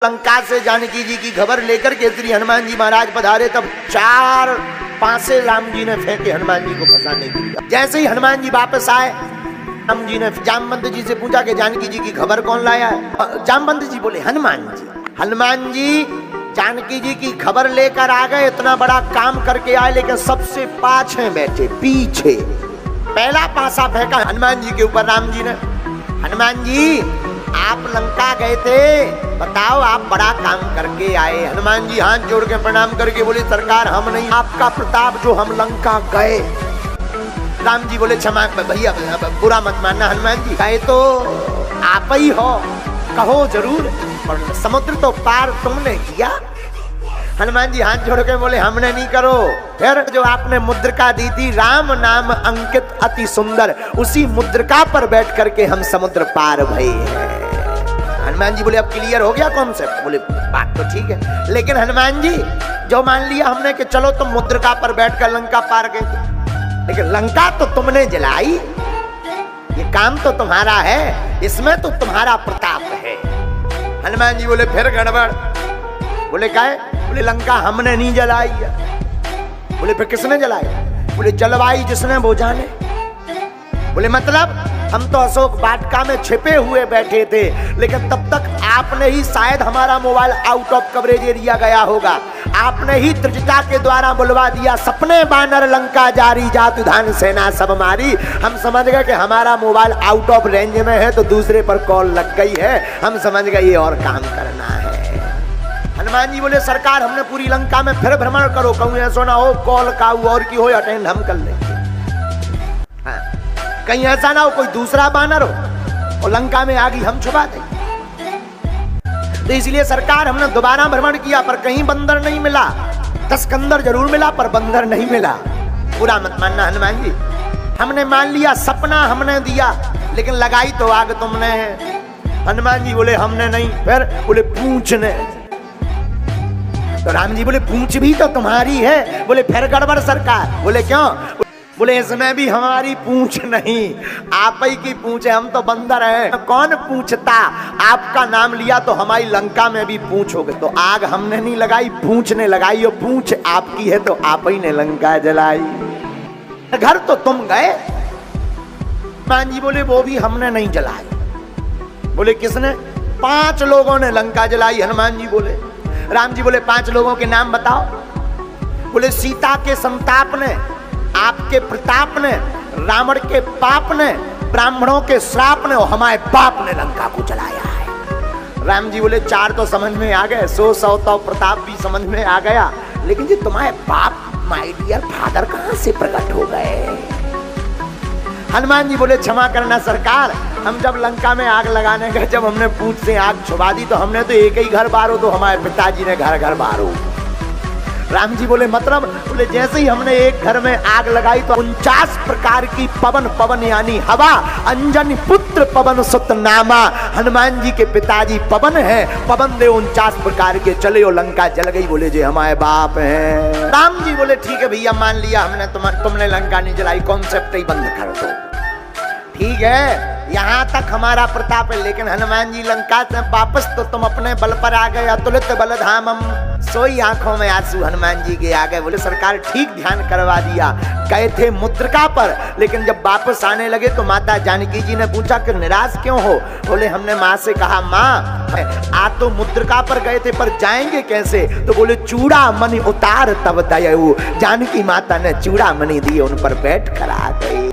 लंका से जानकी जी की खबर लेकर के श्री हनुमान जी महाराज पधारे, तब 4 पासे राम जी ने फेंके हनुमान जी को फंसाने के लिए। जैसे ही हनुमान जी वापस आए, राम जी ने जामवंत जी से पूछा कि जानकी जी की खबर कौन लाया है। जामवंत जी बोले हनुमान जी। हनुमान जी जानकी जी की खबर लेकर आ गए, इतना बड़ा काम करके आए, लेकिन सबसे पाछे बैठे, पीछे। पहला पासा फेंका हनुमान जी के ऊपर राम जी ने। हनुमान जी आप लंका गए थे, बताओ आप बड़ा काम करके आए। हनुमान जी हाथ जोड़ के प्रणाम करके बोले सरकार हम नहीं, आपका प्रताप जो हम लंका गए। राम जी बोले क्षमा भैया, बुरा मत मानना हनुमान जी, गए तो आप ही हो, कहो जरूर, पर समुद्र तो पार तुमने किया। हनुमान जी हाथ जोड़ के बोले हमने नहीं करो। फिर जो आपने मुद्रिका दी थी, राम नाम अंकित अति सुंदर, उसी मुद्रिका पर बैठ करके हम समुद्र पार भये हैं। हनुमान जी बोले अब क्लियर हो गया कॉन्सेप्ट। बोले बात तो ठीक है, लेकिन हनुमान जी जो मान लिया हमने कि चलो तुम मुद्रिका पर बैठकर लंका पार गए, लेकिन लंका तो तुमने जलाई, ये काम तो तुम्हारा है, इसमें तो तुम्हारा प्रताप है। हनुमान जी बोले फिर गड़बड़। बोले क्या है? बोले लंका हमने नहीं जलाई है। बोले फिर किसने जलाई? बोले जलवाई जिसने वो जाने। बोले मतलब हम तो अशोक वाटिका में छिपे हुए बैठे थे, लेकिन तब तक आपने ही शायद हमारा mobile out of coverage area गया होगा, आपने ही त्रिजटा के द्वारा बुलवा दिया, सपने बानर लंका जारी, जातु धान सेना सब मारी। हम समझ गए कि हमारा मोबाइल आउट ऑफ रेंज में है, तो दूसरे पर कॉल लग गई है, हम समझ गए ये और काम करना है। हनुमान जी बोले सरकार हमने पूरी लंका में फिर भ्रमण करो, कहूँ ऐसा ना हो कॉल का और की हो, अटेंड हम कर लेंगे। हाँ, कहीं ऐसा ना हो कोई दूसरा बानर हो और लंका में आगी हम छुपा दें। तो इसलिए सरकार हमने दोबारा भ्रमण किया, पर कहीं बंदर नहीं मिला। तस्कंदर जरूर मिला, पर बंदर नहीं मिला। बुरा मत मानना हनुमान जी, हमने मान लिया सपना हमने दिया, लेकिन लगाई तो आग तुमने है। हनुमान जी बोले हमने नहीं। फिर बोले पूंछ ने। तो राम जी बोले पूंछ भी तो तुम्हारी है। बोले फिर गड़बड़ सरकार। बोले क्यों? बोले इसमें भी हमारी पूंछ नहीं, आप ही की पूंछ है, हम तो बंदर हैं। कौन पूछता? आपका नाम लिया तो हमारी लंका में भी पूंछ हो गई। तो आग हमने नहीं लगाई, पूंछ ने लगाई, और पूंछ आपकी है तो आप ही ने लंका जलाई। घर तो तुम गए। हनुमान जी बोले वो भी हमने नहीं जलाई। बोले किसने? 5 लोगों ने लंका जलाई। हनुमान जी बोले। राम जी बोले 5 लोगों के नाम बताओ। बोले सीता के संताप ने, आपके प्रताप ने, रावण के पाप ने, ब्राह्मणों के श्राप ने, और हमारे बाप ने लंका को जलाया है। राम जी बोले 4 तो समझ में आ गए, 100 तो प्रताप भी समझ में आ गया, लेकिन जी तुम्हारे बाप माय डियर फादर कहां से प्रकट हो गए? हनुमान जी बोले क्षमा करना सरकार, हम जब लंका में आग लगाने गए, जब हमने पूंछ से आग छुपा दी, तो हमने तो एक ही घर बारो, तो हमारे पिताजी ने घर घर बारो। राम जी बोले मतलब? बोले जैसे ही हमने एक घर में आग लगाई तो 49 प्रकार की पवन यानी हवा, अंजनी पुत्र पवन सुत नामा। हनुमान जी के पिताजी पवन है, पवन दे 49 प्रकार के चले और लंका जल गई। बोले जे हमारे बाप हैं। राम जी बोले ठीक है भैया मान लिया हमने, तुमने लंका नहीं जलाई, कॉन्सेप्ट ही बंद कर दो। ठीक है, यहाँ तक हमारा प्रताप है, लेकिन हनुमान जी लंका से वापस तो तुम अपने बल पर आ गए, अतुलित बलधामम, सोई आंखों में आंसू हनुमान जी के आ गए। बोले सरकार ठीक ध्यान करवा दिया, गए थे मुद्रिका पर, लेकिन जब वापस आने लगे तो माता जानकी जी ने पूछा कि निराश क्यों हो? बोले हमने माँ से कहा माँ आ तो मुद्रिका पर गए थे, पर जाएंगे कैसे? तो बोले चूड़ामणि उतार तब दयाऊ, जानकी माता ने चूड़ामणि दिए, उन पर बैठ कर आ गए।